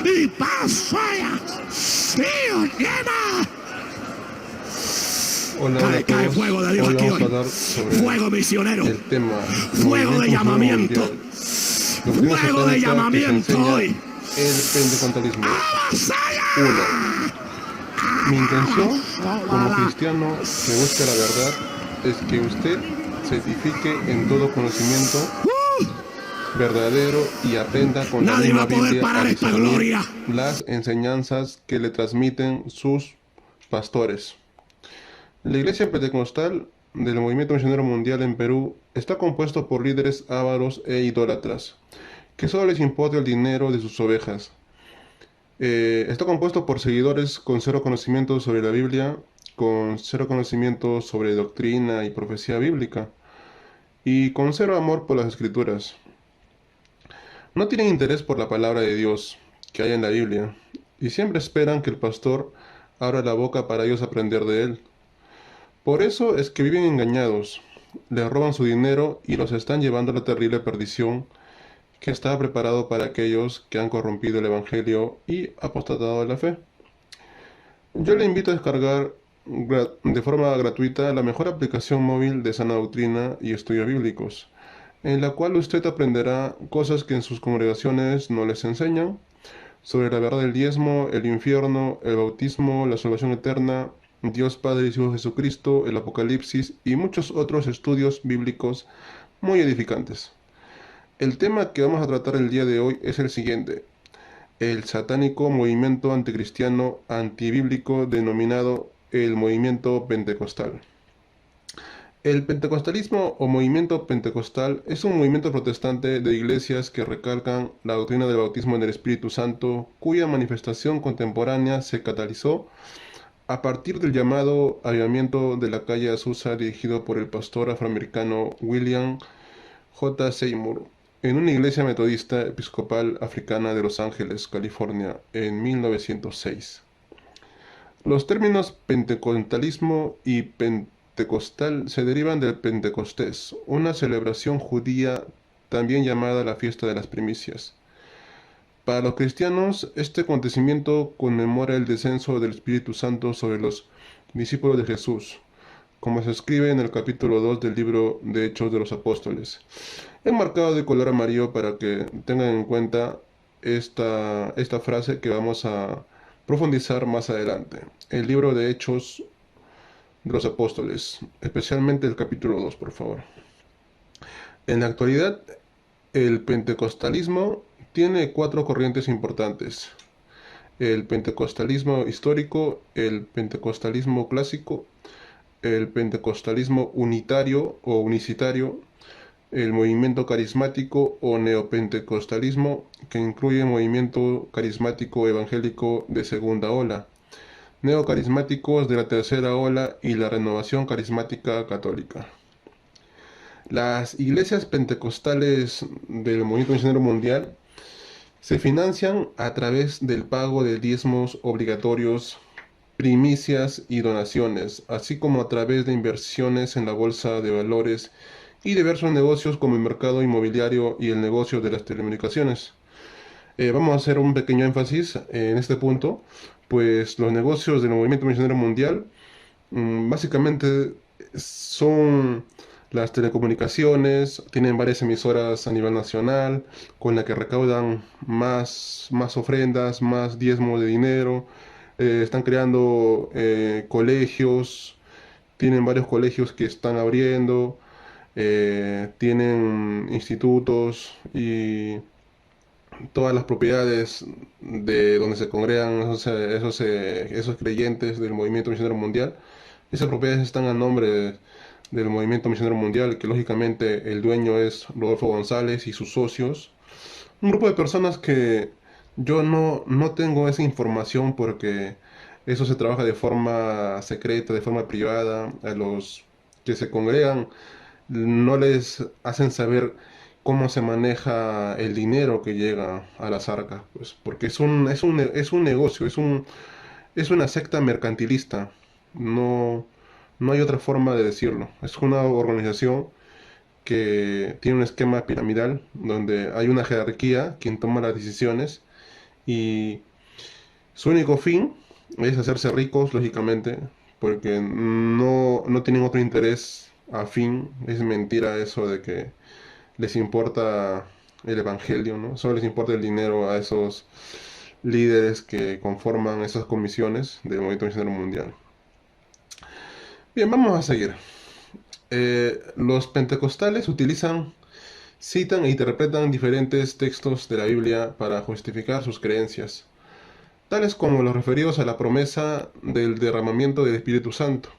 y paz vaya. Dios llena. Hola a Cae todos. fuego de Dios Hoy aquí vamos a hoy. hablar sobre Fuego misionero. el tema Fuego de Movimiento llamamiento. Mundial. Doctrina Fuego de satánica que se llamamiento enseña hoy. el pentecostalismo. ¡Avasalla! 1. Mi intención como cristiano que busca la verdad es que usted se edifique en todo conocimiento verdadero y aprenda con la Nadie va misma a poder Biblia a parar esta discernir gloria. las enseñanzas que le transmiten sus pastores. La Iglesia Pentecostal del Movimiento Misionero Mundial en Perú está compuesto por líderes ávaros e idólatras, que solo les importa el dinero de sus ovejas. Está compuesto por seguidores con cero conocimiento sobre la Biblia, con cero conocimiento sobre doctrina y profecía bíblica, y con cero amor por las Escrituras. No tienen interés por la palabra de Dios que hay en la Biblia, y siempre esperan que el pastor abra la boca para ellos aprender de él. Por eso es que viven engañados, les roban su dinero y los están llevando a la terrible perdición que está preparado para aquellos que han corrompido el Evangelio y apostatado de la fe. Yo le invito a descargar de forma gratuita la mejor aplicación móvil de sana doctrina y estudios bíblicos, en la cual usted aprenderá cosas que en sus congregaciones no les enseñan, sobre la verdad del diezmo, el infierno, el bautismo, la salvación eterna, Dios Padre y su Hijo Jesucristo, el Apocalipsis y muchos otros estudios bíblicos muy edificantes. El tema que vamos a tratar el día de hoy es el siguiente: el satánico movimiento anticristiano antibíblico denominado el movimiento pentecostal. El pentecostalismo o movimiento pentecostal es un movimiento protestante de iglesias que recalcan la doctrina del bautismo en el Espíritu Santo, cuya manifestación contemporánea se catalizó a partir del llamado avivamiento de la calle Azusa dirigido por el pastor afroamericano William J. Seymour en una iglesia metodista episcopal africana de Los Ángeles, California, en 1906. Los términos pentecostalismo y pentecostal se derivan del Pentecostés, una celebración judía también llamada la fiesta de las primicias. Para los cristianos, este acontecimiento conmemora el descenso del Espíritu Santo sobre los discípulos de Jesús, como se escribe en el capítulo 2 del libro de Hechos de los Apóstoles. He marcado de color amarillo para que tengan en cuenta esta frase que vamos a profundizar más adelante. El libro de Hechos de los Apóstoles, especialmente el capítulo 2, por favor. En la actualidad, el pentecostalismo tiene 4 corrientes importantes: el pentecostalismo histórico, el pentecostalismo clásico, el pentecostalismo unitario o unicitario, el movimiento carismático o neopentecostalismo, que incluye movimiento carismático evangélico de segunda ola, neocarismáticos de la tercera ola y la renovación carismática católica. Las iglesias pentecostales del movimiento misionero mundial se financian a través del pago de diezmos obligatorios, primicias y donaciones, así como a través de inversiones en la bolsa de valores y diversos negocios como el mercado inmobiliario y el negocio de las telecomunicaciones. Vamos a hacer un pequeño énfasis en este punto, pues los negocios del movimiento misionero mundial básicamente son las telecomunicaciones, tienen varias emisoras a nivel nacional con la que recaudan más ofrendas, más diezmo de dinero. Están creando colegios, tienen varios colegios que están abriendo, tienen institutos y todas las propiedades de donde se congregan esos creyentes del movimiento misionero mundial. Esas propiedades están a nombre del movimiento misionero mundial, que lógicamente el dueño es Rodolfo González y sus socios. Un grupo de personas que yo no tengo esa información porque eso se trabaja de forma secreta, de forma privada. A los que se congregan no les hacen saber cómo se maneja el dinero que llega a las arcas, pues, porque es un negocio, es una secta mercantilista. No, no hay otra forma de decirlo. Es una organización que tiene un esquema piramidal donde hay una jerarquía quien toma las decisiones y su único fin es hacerse ricos, lógicamente, porque no tienen otro interés afín. Es mentira eso de que les importa el evangelio, ¿no? Solo les importa el dinero a esos líderes que conforman esas comisiones del Movimiento Misionero Mundial. Bien, vamos a seguir. Los pentecostales citan e interpretan diferentes textos de la Biblia para justificar sus creencias, tales como los referidos a la promesa del derramamiento del Espíritu Santo.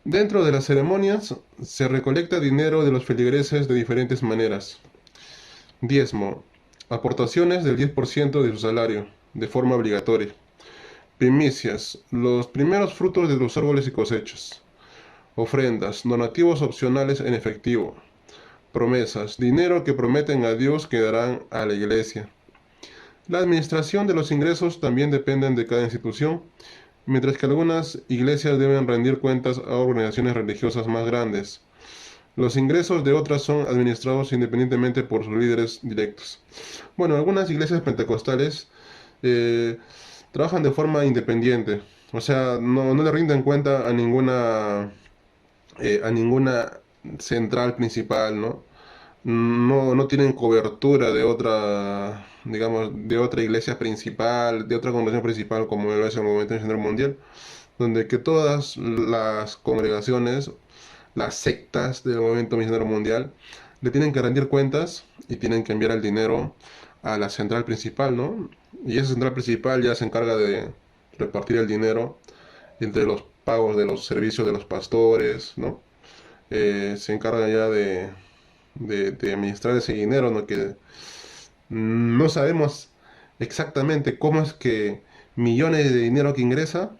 Dentro de las ceremonias se recolecta dinero de los feligreses de diferentes maneras. Diezmo, aportaciones del 10% de su salario, de forma obligatoria. Primicias, los primeros frutos de los árboles y cosechas. Ofrendas, donativos opcionales en efectivo. Promesas, dinero que prometen a Dios que darán a la iglesia. La administración de los ingresos también dependen de cada institución, mientras que algunas iglesias deben rendir cuentas a organizaciones religiosas más grandes. Los ingresos de otras son administrados independientemente por sus líderes directos. Bueno, algunas iglesias pentecostales trabajan de forma independiente, o sea, no le rinden cuenta a ninguna central principal, ¿no? No tienen cobertura de otra, digamos, de otra iglesia principal, de otra congregación principal como lo es el Movimiento Misionero Mundial, donde que todas las congregaciones, las sectas del Movimiento Misionero Mundial, le tienen que rendir cuentas y tienen que enviar el dinero a la central principal, ¿no? Y esa central principal ya se encarga de repartir el dinero entre los pagos de los servicios de los pastores, ¿no? Se encarga ya de administrar ese dinero, ¿no? Que no sabemos exactamente cómo es que millones de dinero que ingresa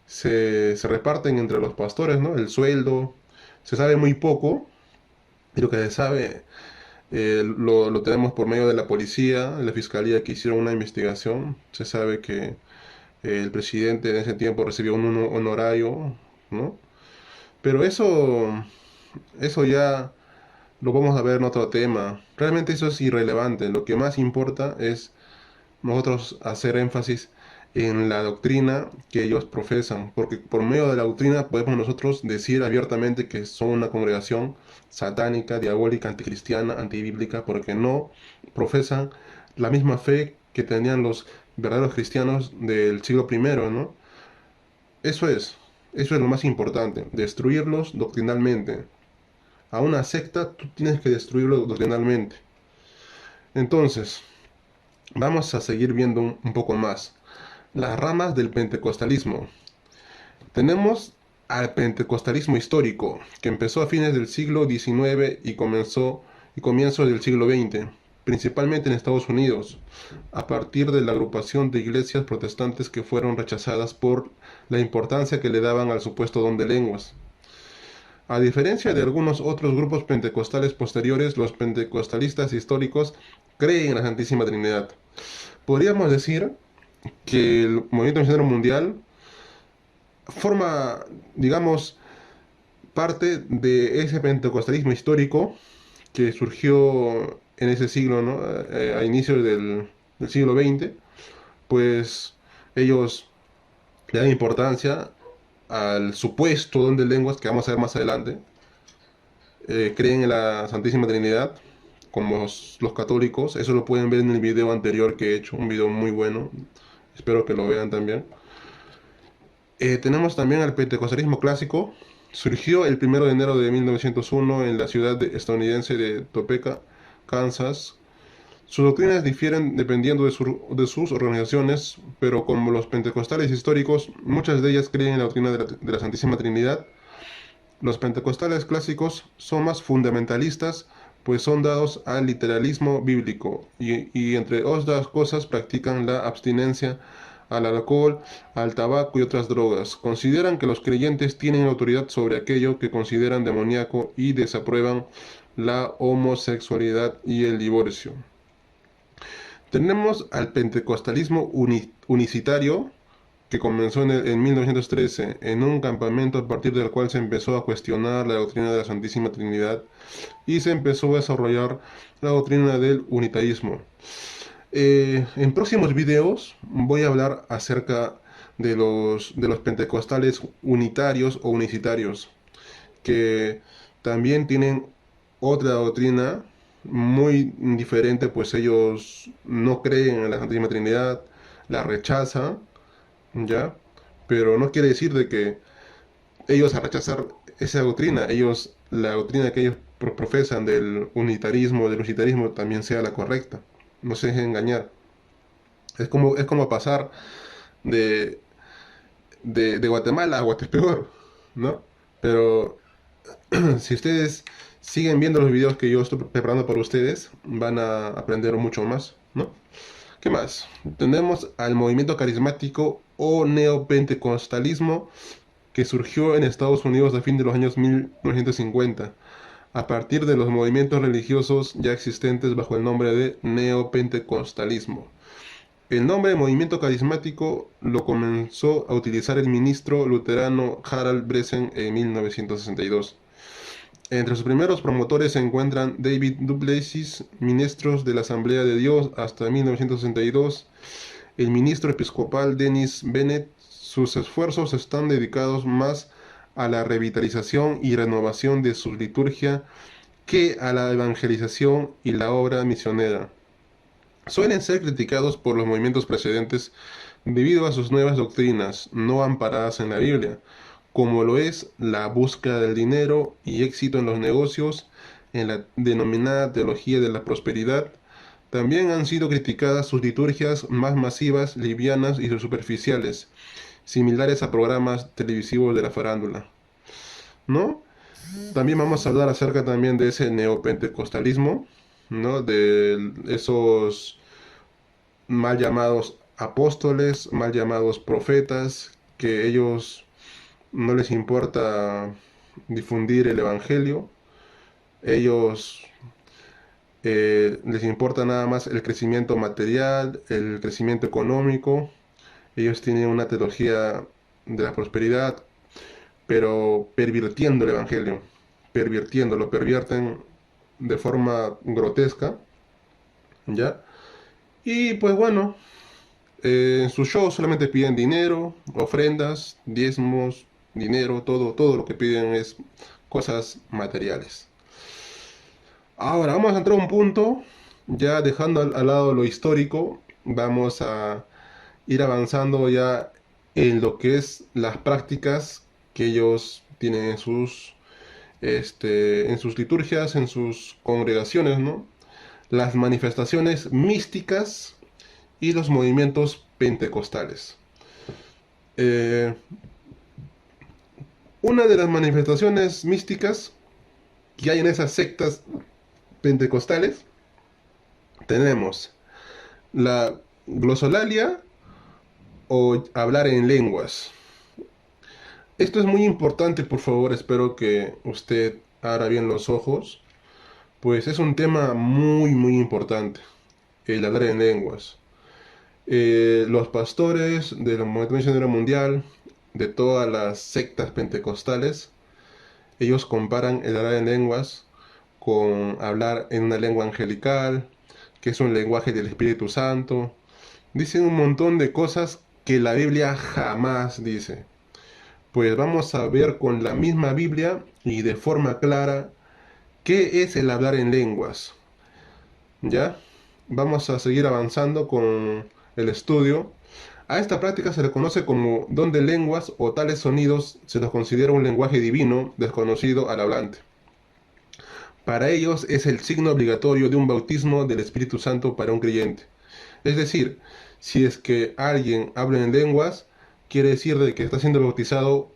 se reparten entre los pastores, ¿no? El sueldo, se sabe muy poco, y lo que se sabe lo tenemos por medio de la policía, la fiscalía que hicieron una investigación. Se sabe que el presidente en ese tiempo recibió un honorario, ¿no? Pero eso ya lo vamos a ver en otro tema. Realmente eso es irrelevante. Lo que más importa es nosotros hacer énfasis en la doctrina que ellos profesan, porque por medio de la doctrina podemos nosotros decir abiertamente que son una congregación satánica, diabólica, anticristiana, antibíblica, porque no profesan la misma fe que tenían los verdaderos cristianos del siglo primero, ¿no? Eso eso es lo más importante, destruirlos doctrinalmente. A una secta tú tienes que destruirlo doctrinalmente. Entonces, vamos a seguir viendo un poco más. Las ramas del pentecostalismo. Tenemos al pentecostalismo histórico, que empezó a fines del siglo XIX y comienzo del siglo XX, principalmente en Estados Unidos, a partir de la agrupación de iglesias protestantes que fueron rechazadas por la importancia que le daban al supuesto don de lenguas. A diferencia de algunos otros grupos pentecostales posteriores, los pentecostalistas históricos creen en la Santísima Trinidad. Podríamos decir que el Movimiento Misionero Mundial forma, digamos, parte de ese pentecostalismo histórico que surgió en ese siglo, ¿no? A inicios del siglo XX, pues ellos le dan importancia al supuesto don de lenguas que vamos a ver más adelante. Creen en la Santísima Trinidad, como los católicos. Eso lo pueden ver en el video anterior que he hecho, un video muy bueno. Espero que lo vean también. Tenemos también al pentecostalismo clásico. Surgió el 1 de enero de 1901 en la ciudad estadounidense de Topeka, Kansas. Sus doctrinas difieren dependiendo de sus organizaciones, pero como los pentecostales históricos, muchas de ellas creen en la doctrina de la Santísima Trinidad. Los pentecostales clásicos son más fundamentalistas, pues son dados al literalismo bíblico y entre otras cosas practican la abstinencia al alcohol, al tabaco y otras drogas. Consideran que los creyentes tienen autoridad sobre aquello que consideran demoníaco y desaprueban la homosexualidad y el divorcio. Tenemos al pentecostalismo unicitario, que comenzó en 1913 en un campamento a partir del cual se empezó a cuestionar la doctrina de la Santísima Trinidad y se empezó a desarrollar la doctrina del unitarismo. En próximos videos voy a hablar acerca de los pentecostales unitarios o unicitarios, que también tienen otra doctrina muy diferente, pues ellos no creen en la Santísima Trinidad, la rechazan, ¿ya? Pero no quiere decir de que ellos al rechazar esa doctrina, la doctrina que ellos profesan del unitarismo, del lucitarismo, también sea la correcta. No se dejen engañar. Es como pasar de, de Guatemala a Guatepeor, ¿no? Pero si ustedes siguen viendo los videos que yo estoy preparando para ustedes, van a aprender mucho más, ¿no? ¿Qué más? Tenemos al movimiento carismático o neopentecostalismo que surgió en Estados Unidos a fin de los años 1950, a partir de los movimientos religiosos ya existentes bajo el nombre de neopentecostalismo. El nombre de movimiento carismático lo comenzó a utilizar el ministro luterano Harald Bresen en 1962. Entre sus primeros promotores se encuentran David Duplessis, ministros de la Asamblea de Dios hasta 1962, el ministro episcopal Dennis Bennett. Sus esfuerzos están dedicados más a la revitalización y renovación de su liturgia que a la evangelización y la obra misionera. Suelen ser criticados por los movimientos precedentes debido a sus nuevas doctrinas no amparadas en la Biblia, como lo es la búsqueda del dinero y éxito en los negocios, en la denominada teología de la prosperidad. También han sido criticadas sus liturgias más masivas, livianas y superficiales, similares a programas televisivos de la farándula, ¿no? También vamos a hablar acerca también de ese neopentecostalismo, ¿no? De esos mal llamados apóstoles, mal llamados profetas, que ellos no les importa difundir el evangelio, ellos les importa nada más el crecimiento material, el crecimiento económico. Ellos tienen una teología de la prosperidad, pero pervirtiendo el evangelio, lo pervierten de forma grotesca, ¿ya? Y pues bueno, en sus shows solamente piden dinero, ofrendas, diezmos, dinero, todo lo que piden es cosas materiales. Ahora vamos a entrar a un punto, ya dejando al lado lo histórico, vamos a ir avanzando ya en lo que es las prácticas que ellos tienen en sus liturgias, en sus congregaciones, ¿no? Las manifestaciones místicas y los movimientos pentecostales. Eh, una de las manifestaciones místicas que hay en esas sectas pentecostales, tenemos la glosolalia o hablar en lenguas. Esto es muy importante, por favor, espero que usted abra bien los ojos, pues es un tema muy importante, el hablar en lenguas. Los pastores del Movimiento Misionero Mundial, de todas las sectas pentecostales, ellos comparan el hablar en lenguas con hablar en una lengua angelical, que es un lenguaje del Espíritu Santo. Dicen un montón de cosas que la Biblia jamás dice. Pues vamos a ver con la misma Biblia y de forma clara qué es el hablar en lenguas. ¿Ya? Vamos a seguir avanzando con el estudio. A esta práctica se le conoce como don de lenguas o tales sonidos se los considera un lenguaje divino desconocido al hablante. Para ellos es el signo obligatorio de un bautismo del Espíritu Santo para un creyente. Es decir, si es que alguien habla en lenguas, quiere decir de que está siendo bautizado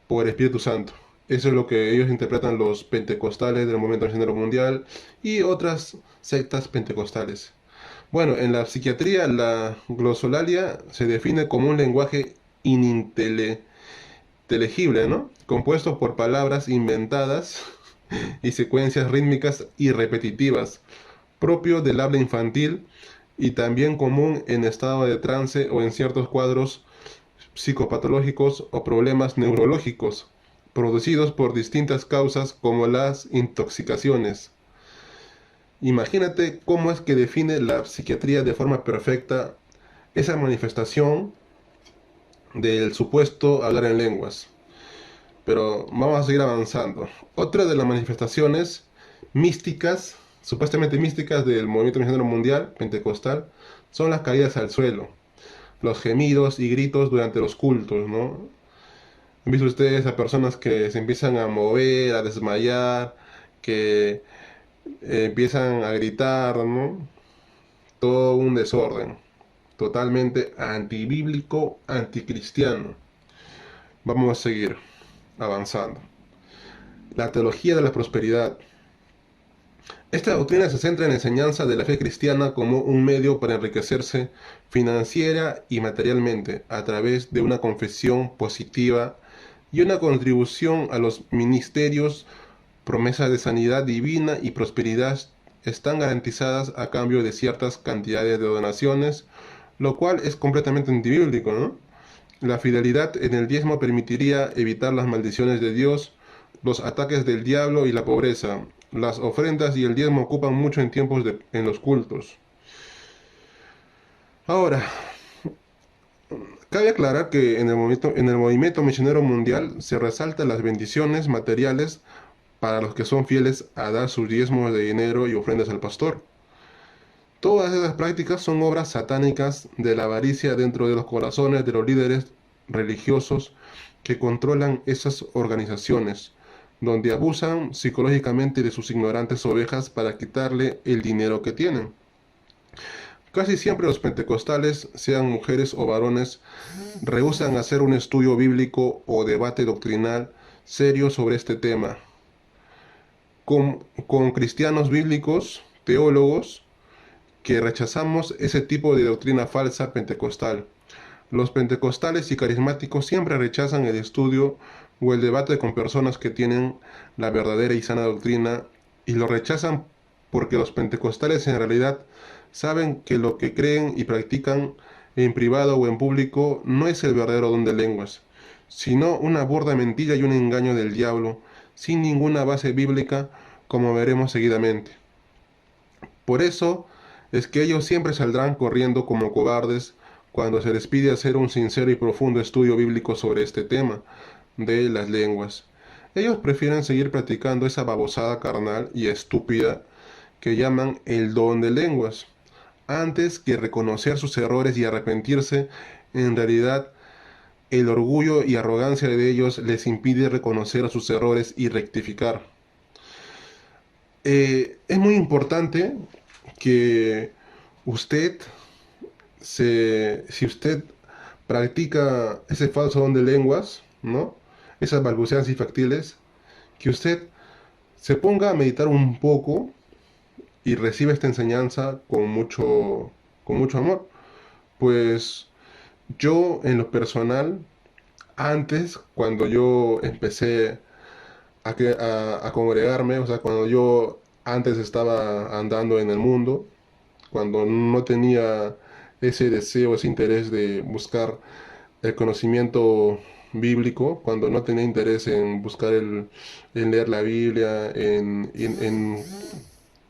por el Espíritu Santo. Eso es lo que ellos interpretan los pentecostales del Movimiento Misionero Mundial y otras sectas pentecostales. Bueno, en la psiquiatría la glosolalia se define como un lenguaje ininteligible, ¿no? Compuesto por palabras inventadas y secuencias rítmicas y repetitivas, propio del habla infantil y también común en estado de trance o en ciertos cuadros psicopatológicos o problemas neurológicos, producidos por distintas causas como las intoxicaciones. Imagínate cómo es que define la psiquiatría de forma perfecta esa manifestación del supuesto hablar en lenguas. Pero vamos a seguir avanzando. Otra de las manifestaciones místicas, supuestamente místicas del movimiento misionero mundial pentecostal, son las caídas al suelo, los gemidos y gritos durante los cultos, ¿no? ¿Han visto ustedes a personas que se empiezan a mover, a desmayar, que empiezan a gritar, ¿no? Todo un desorden, totalmente antibíblico, anticristiano. Vamos a seguir avanzando. La teología de la prosperidad. Esta doctrina se centra en la enseñanza de la fe cristiana como un medio para enriquecerse financiera y materialmente a través de una confesión positiva y una contribución a los ministerios. Promesas de sanidad divina y prosperidad están garantizadas a cambio de ciertas cantidades de donaciones, lo cual es completamente antibíblico, ¿no? La fidelidad en el diezmo permitiría evitar las maldiciones de Dios, los ataques del diablo y la pobreza. Las ofrendas y el diezmo ocupan mucho en en los cultos. Ahora, cabe aclarar que en el movimiento misionero mundial se resaltan las bendiciones materiales para los que son fieles a dar sus diezmos de dinero y ofrendas al pastor. Todas esas prácticas son obras satánicas de la avaricia dentro de los corazones de los líderes religiosos que controlan esas organizaciones, donde abusan psicológicamente de sus ignorantes ovejas para quitarle el dinero que tienen. Casi siempre los pentecostales, sean mujeres o varones, rehúsan hacer un estudio bíblico o debate doctrinal serio sobre este tema. Con cristianos bíblicos, teólogos, que rechazamos ese tipo de doctrina falsa pentecostal. Los pentecostales y carismáticos siempre rechazan el estudio o el debate con personas que tienen la verdadera y sana doctrina, y lo rechazan porque los pentecostales en realidad saben que lo que creen y practican en privado o en público no es el verdadero don de lenguas, sino una burda mentira y un engaño del diablo, sin ninguna base bíblica, como veremos seguidamente. Por eso es que ellos siempre saldrán corriendo como cobardes cuando se les pide hacer un sincero y profundo estudio bíblico sobre este tema de las lenguas. Ellos prefieren seguir practicando esa babosada carnal y estúpida que llaman el don de lenguas, antes que reconocer sus errores y arrepentirse. En realidad, el orgullo y arrogancia de ellos les impide reconocer sus errores y rectificar. Es muy importante que usted, si usted practica ese falso don de lenguas, ¿no? Esas balbuceantes infactiles, que usted se ponga a meditar un poco y reciba esta enseñanza con mucho amor. Pues yo en lo personal, antes, cuando yo empecé a congregarme, o sea, cuando yo antes estaba andando en el mundo, cuando no tenía ese deseo, ese interés de buscar el conocimiento bíblico, cuando no tenía interés en buscar en leer la Biblia, en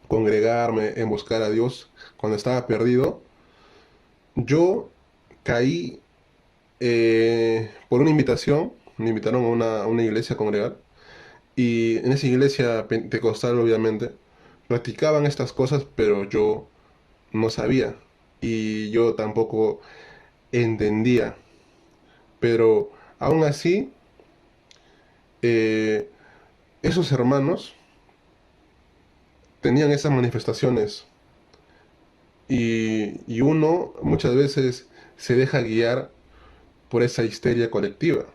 congregarme, en buscar a Dios, cuando estaba perdido, yo caí por una invitación, me invitaron a una iglesia a congregar, y en esa iglesia pentecostal, obviamente, practicaban estas cosas, pero yo no sabía y yo tampoco entendía. Pero aún así, eh, esos hermanos tenían esas manifestaciones y uno muchas veces se deja guiar por esa histeria colectiva.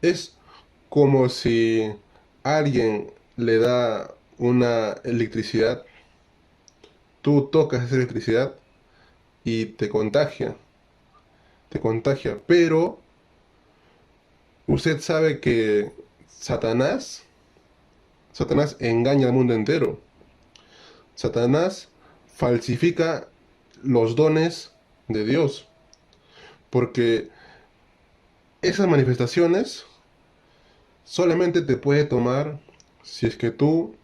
Es como si alguien le da una electricidad, tú tocas esa electricidad y te contagia, pero usted sabe que Satanás, Satanás engaña al mundo entero. Satanás falsifica los dones de Dios, porque esas manifestaciones solamente te puede tomar si es que tú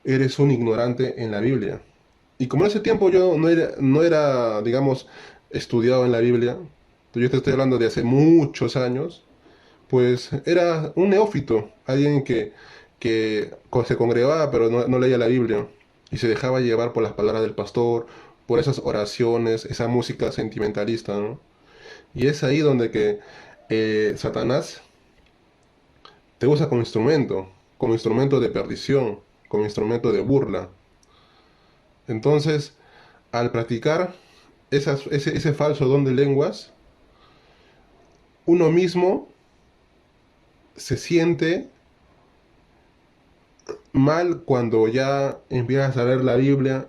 eres un ignorante en la Biblia. Y como en ese tiempo yo no era, digamos, estudiado en la Biblia, yo te estoy hablando de hace muchos años, pues era un neófito, alguien que se congregaba pero no leía la Biblia y se dejaba llevar por las palabras del pastor, por esas oraciones, esa música sentimentalista, ¿no? Y es ahí donde que Satanás te usa como instrumento de perdición, como instrumento de burla. Entonces, al practicar ese falso don de lenguas, uno mismo se siente mal cuando ya empiezas a leer la Biblia,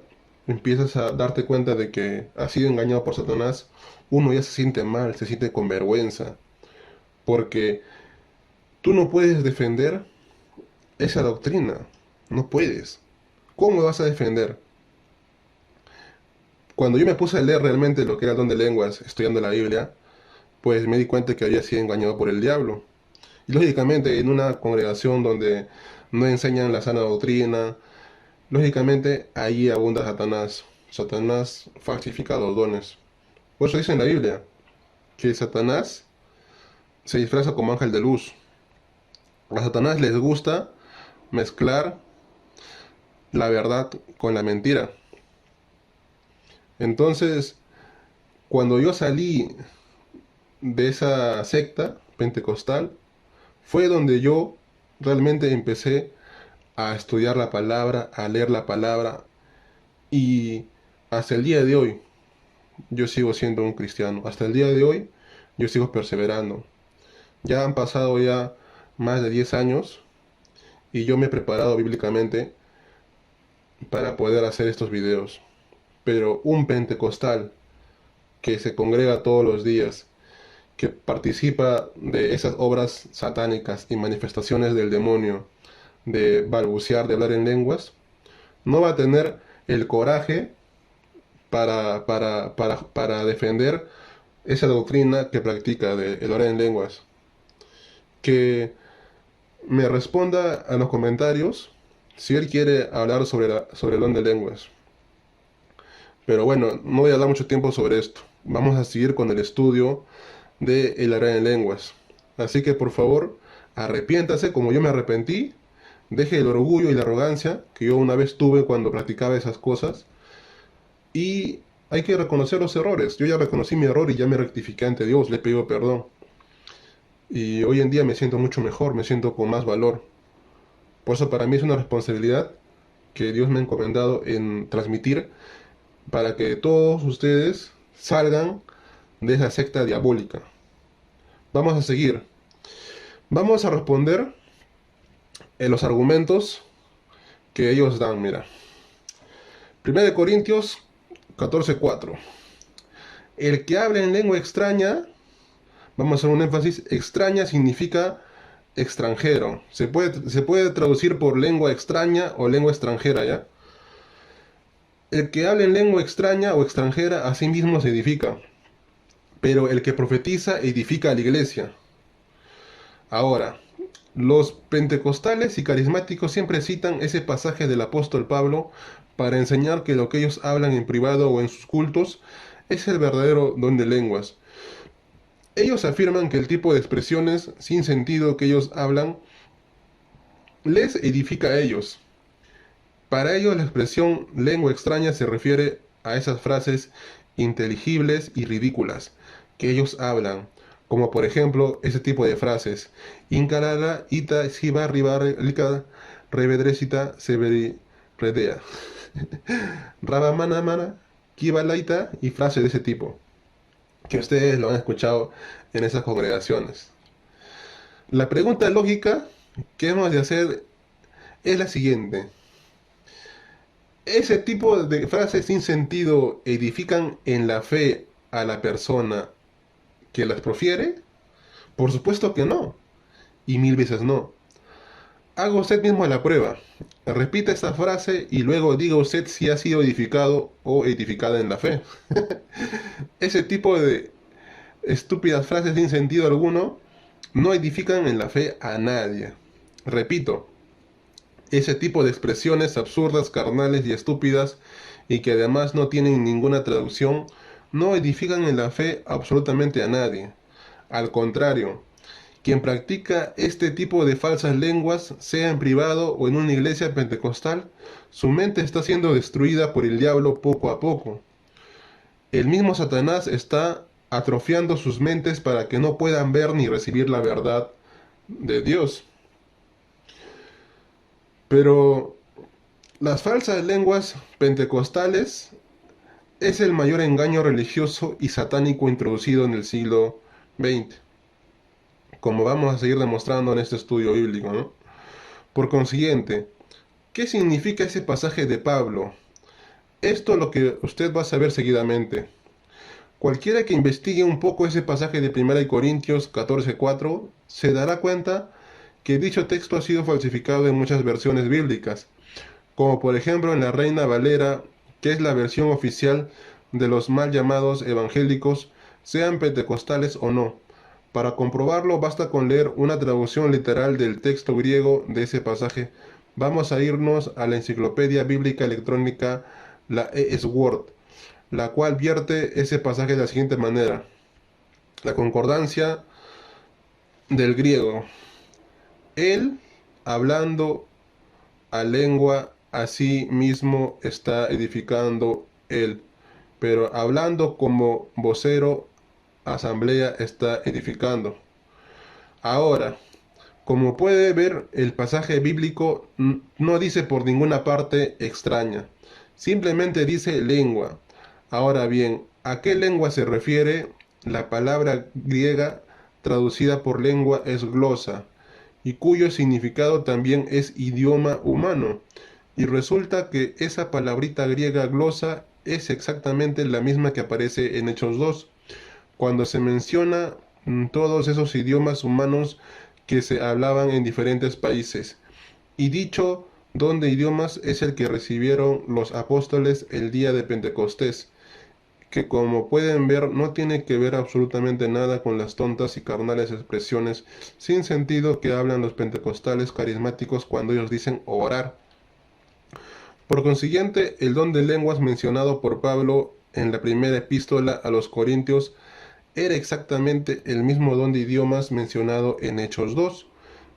empiezas a darte cuenta de que has sido engañado por Satanás, uno ya se siente mal, se siente con vergüenza, porque tú no puedes defender esa doctrina, no puedes. ¿Cómo vas a defender? Cuando yo me puse a leer realmente lo que era el don de lenguas, estudiando la Biblia, pues me di cuenta que había sido engañado por el diablo. Y lógicamente en una congregación donde no enseñan la sana doctrina, lógicamente ahí abunda Satanás. Satanás falsifica los dones. Por eso dice en la Biblia que Satanás se disfraza como ángel de luz. A Satanás les gusta mezclar la verdad con la mentira. Entonces, cuando yo salí de esa secta pentecostal, fue donde yo realmente empecé a estudiar la palabra, a leer la palabra, y hasta el día de hoy yo sigo siendo un cristiano. Hasta el día de hoy yo sigo perseverando. Ya han pasado ya más de 10 años y yo me he preparado bíblicamente para poder hacer estos videos. Pero un pentecostal que se congrega todos los días, que participa de esas obras satánicas y manifestaciones del demonio, de balbucear, de hablar en lenguas, no va a tener el coraje para defender esa doctrina que practica de el orar en lenguas. Que me responda a los comentarios si él quiere hablar sobre el don de lenguas. Pero bueno, no voy a dar mucho tiempo sobre esto. Vamos a seguir con el estudio de el orar en lenguas. Así que por favor, arrepiéntase como yo me arrepentí. Deje el orgullo y la arrogancia que yo una vez tuve cuando practicaba esas cosas. Y hay que reconocer los errores. Yo ya reconocí mi error y ya me rectifiqué ante Dios, le pido perdón. Y hoy en día me siento mucho mejor, me siento con más valor. Por eso para mí es una responsabilidad que Dios me ha encomendado en transmitir para que todos ustedes salgan de esa secta diabólica. Vamos a seguir. Vamos a responder en los argumentos que ellos dan. Mira, 1 Corintios 14:4. El que habla en lengua extraña, vamos a hacer un énfasis, extraña significa extranjero. Se puede traducir por lengua extraña o lengua extranjera, ¿ya? El que habla en lengua extraña o extranjera a sí mismo se edifica, pero el que profetiza edifica a la iglesia. Ahora, los pentecostales y carismáticos siempre citan ese pasaje del apóstol Pablo para enseñar que lo que ellos hablan en privado o en sus cultos es el verdadero don de lenguas. Ellos afirman que el tipo de expresiones sin sentido que ellos hablan les edifica a ellos. Para ellos la expresión lengua extraña se refiere a esas frases inteligibles y ridículas que ellos hablan, como por ejemplo ese tipo de frases: Incarara, ita, siva, ribarlica, revedrecita, severi, redea, rabamana, mana, kibalaita, y frases de ese tipo, que ustedes lo han escuchado en esas congregaciones. La pregunta lógica que hemos de hacer es la siguiente: ¿ese tipo de frases sin sentido edifican en la fe a la persona que las profiere? Por supuesto que no, y mil veces no. Haga usted mismo la prueba. Repita esta frase y luego diga usted si ha sido edificado o edificada en la fe. Ese tipo de estúpidas frases sin sentido alguno no edifican en la fe a nadie. Repito, Ese tipo de expresiones absurdas, carnales y estúpidas, y que además no tienen ninguna traducción, no edifican en la fe absolutamente a nadie. Al contrario, quien practica este tipo de falsas lenguas, sea en privado o en una iglesia pentecostal, su mente está siendo destruida por el diablo poco a poco. El mismo Satanás está atrofiando sus mentes para que no puedan ver ni recibir la verdad de Dios. Pero las falsas lenguas pentecostales es el mayor engaño religioso y satánico introducido en el siglo XX, como vamos a seguir demostrando en este estudio bíblico, ¿no? Por consiguiente, ¿qué significa ese pasaje de Pablo? Esto es lo que usted va a saber seguidamente. Cualquiera que investigue un poco ese pasaje de 1 Corintios 14:4 se dará cuenta que dicho texto ha sido falsificado en muchas versiones bíblicas, como por ejemplo en la Reina Valera, que es la versión oficial de los mal llamados evangélicos, sean pentecostales o no. Para comprobarlo basta con leer una traducción literal del texto griego de ese pasaje. Vamos a irnos a la Enciclopedia Bíblica Electrónica, la ESWord, la cual vierte ese pasaje de la siguiente manera. La concordancia del griego. Él, hablando a lengua, a sí mismo está edificando él, pero hablando como vocero, asamblea está edificando. Ahora, como puede ver, el pasaje bíblico no dice por ninguna parte extraña, simplemente dice lengua. Ahora bien, ¿a qué lengua se refiere? La palabra griega traducida por lengua es glosa, y cuyo significado también es idioma humano. Y resulta que esa palabrita griega glosa es exactamente la misma que aparece en Hechos 2, cuando se menciona todos esos idiomas humanos que se hablaban en diferentes países. Y dicho don de idiomas es el que recibieron los apóstoles el día de Pentecostés, que como pueden ver no tiene que ver absolutamente nada con las tontas y carnales expresiones sin sentido que hablan los pentecostales carismáticos cuando ellos dicen orar. Por consiguiente, el don de lenguas mencionado por Pablo en la primera epístola a los Corintios era exactamente el mismo don de idiomas mencionado en Hechos 2.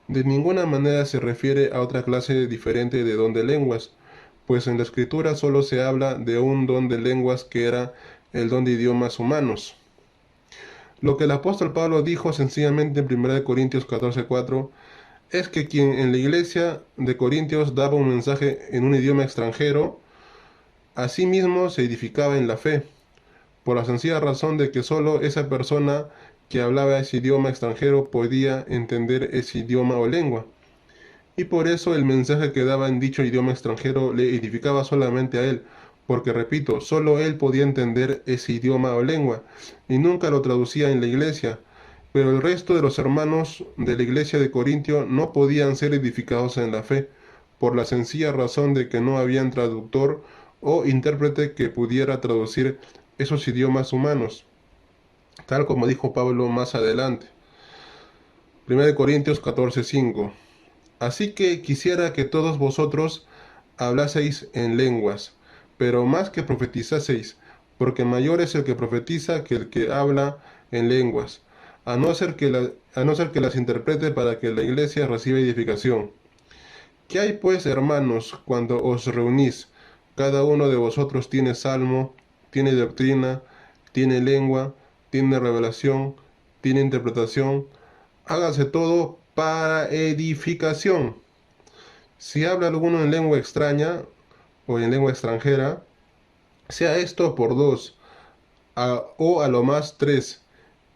De ninguna manera se refiere a otra clase diferente de don de lenguas, pues en la escritura solo se habla de un don de lenguas que era el don de idiomas humanos. Lo que el apóstol Pablo dijo sencillamente en 1 Corintios 14:4 es que quien en la iglesia de Corintios daba un mensaje en un idioma extranjero, asimismo se edificaba en la fe, por la sencilla razón de que solo esa persona que hablaba ese idioma extranjero podía entender ese idioma o lengua. Y por eso el mensaje que daba en dicho idioma extranjero le edificaba solamente a él, porque repito, solo él podía entender ese idioma o lengua, y nunca lo traducía en la iglesia. Pero el resto de los hermanos de la iglesia de Corintio no podían ser edificados en la fe, por la sencilla razón de que no habían traductor o intérprete que pudiera traducir esos idiomas humanos, tal como dijo Pablo más adelante. 1 Corintios 14:5. Así que quisiera que todos vosotros hablaseis en lenguas, pero más que profetizaseis, porque mayor es el que profetiza que el que habla en lenguas, a no ser que las interprete para que la iglesia reciba edificación. ¿Qué hay pues, hermanos, cuando os reunís? Cada uno de vosotros tiene salmo, tiene doctrina, tiene lengua, tiene revelación, tiene interpretación. Hágase todo para edificación. Si habla alguno en lengua extraña o en lengua extranjera, sea esto por dos, o a lo más tres,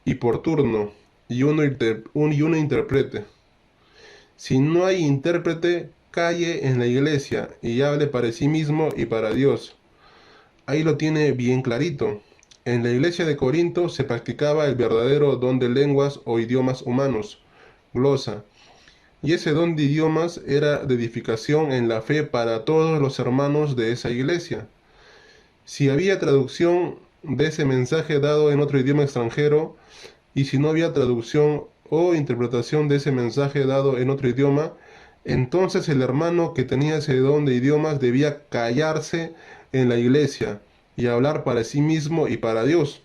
y por turno, y uno interprete. Si no hay intérprete, calle en la iglesia y hable para sí mismo y para Dios. Ahí lo tiene bien clarito. En la iglesia de Corinto se practicaba el verdadero don de lenguas o idiomas humanos, glosa, y ese don de idiomas era de edificación en la fe para todos los hermanos de esa iglesia. Si había traducción de ese mensaje dado en otro idioma extranjero, y si no había traducción o interpretación de ese mensaje dado en otro idioma, Entonces el hermano que tenía ese don de idiomas debía callarse en la iglesia y hablar para sí mismo y para Dios.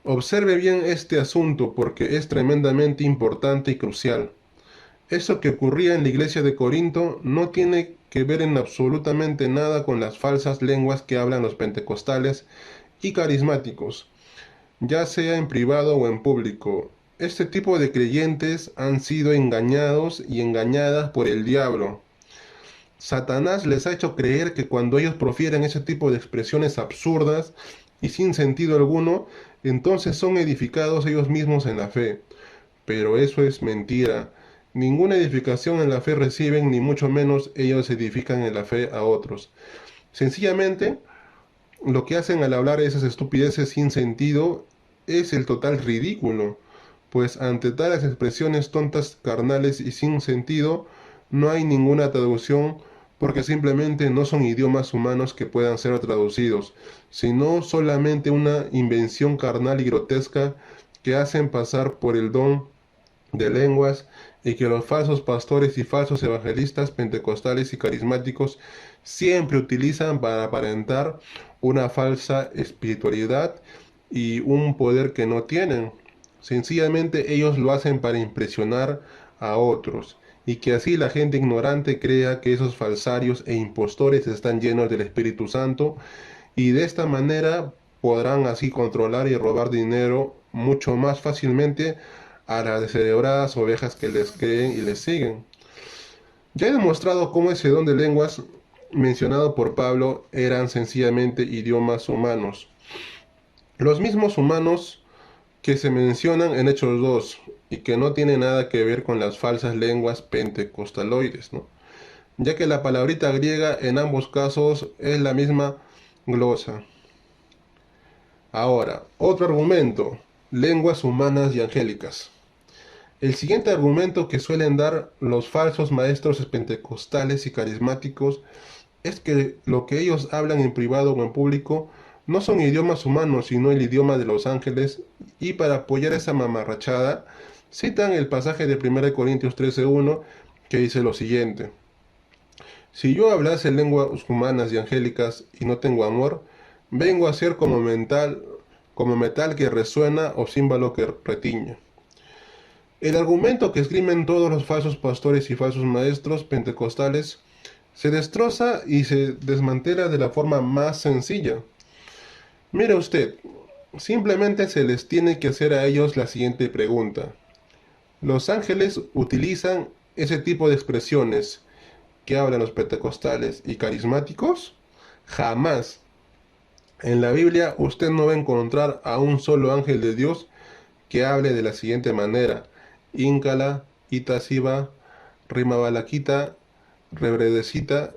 Observe bien este asunto porque es tremendamente importante y crucial. Eso que ocurría en la iglesia de Corinto no tiene que ver en absolutamente nada con las falsas lenguas que hablan los pentecostales y carismáticos, ya sea en privado o en público. Este tipo de creyentes han sido engañados y engañadas por el diablo. Satanás les ha hecho creer que cuando ellos profieren ese tipo de expresiones absurdas y sin sentido alguno, entonces son edificados ellos mismos en la fe. Pero eso es mentira. Ninguna edificación en la fe reciben, ni mucho menos ellos edifican en la fe a otros. Sencillamente, lo que hacen al hablar esas estupideces sin sentido es el total ridículo, pues ante tales expresiones tontas, carnales y sin sentido, no hay ninguna traducción porque simplemente no son idiomas humanos que puedan ser traducidos, sino solamente una invención carnal y grotesca que hacen pasar por el don de lenguas y que los falsos pastores y falsos evangelistas pentecostales y carismáticos siempre utilizan para aparentar una falsa espiritualidad y un poder que no tienen. Sencillamente ellos lo hacen para impresionar a otros y que así la gente ignorante crea que esos falsarios e impostores están llenos del Espíritu Santo y de esta manera podrán así controlar y robar dinero mucho más fácilmente a las descerebradas ovejas que les creen y les siguen. Ya he demostrado cómo ese don de lenguas mencionado por Pablo eran sencillamente idiomas humanos. Los mismos humanos que se mencionan en Hechos 2 y que no tienen nada que ver con las falsas lenguas pentecostaloides, ¿no? Ya que la palabrita griega en ambos casos es la misma glosa. Ahora, otro argumento, lenguas humanas y angélicas. El siguiente argumento que suelen dar los falsos maestros pentecostales y carismáticos es que lo que ellos hablan en privado o en público no son idiomas humanos, sino el idioma de los ángeles, y para apoyar esa mamarrachada, citan el pasaje de 1 Corintios 13:1 que dice lo siguiente: Si yo hablase lenguas humanas y angélicas y no tengo amor, vengo a ser como metal que resuena o címbalo que retiñe. El argumento que esgrimen todos los falsos pastores y falsos maestros pentecostales se destroza y se desmantela de la forma más sencilla. Mire usted, simplemente se les tiene que hacer a ellos la siguiente pregunta. ¿Los ángeles utilizan ese tipo de expresiones que hablan los pentecostales y carismáticos? Jamás. En la Biblia usted no va a encontrar a un solo ángel de Dios que hable de la siguiente manera: Íncala, Itasiba, Rimabalaquita, Rebredecita,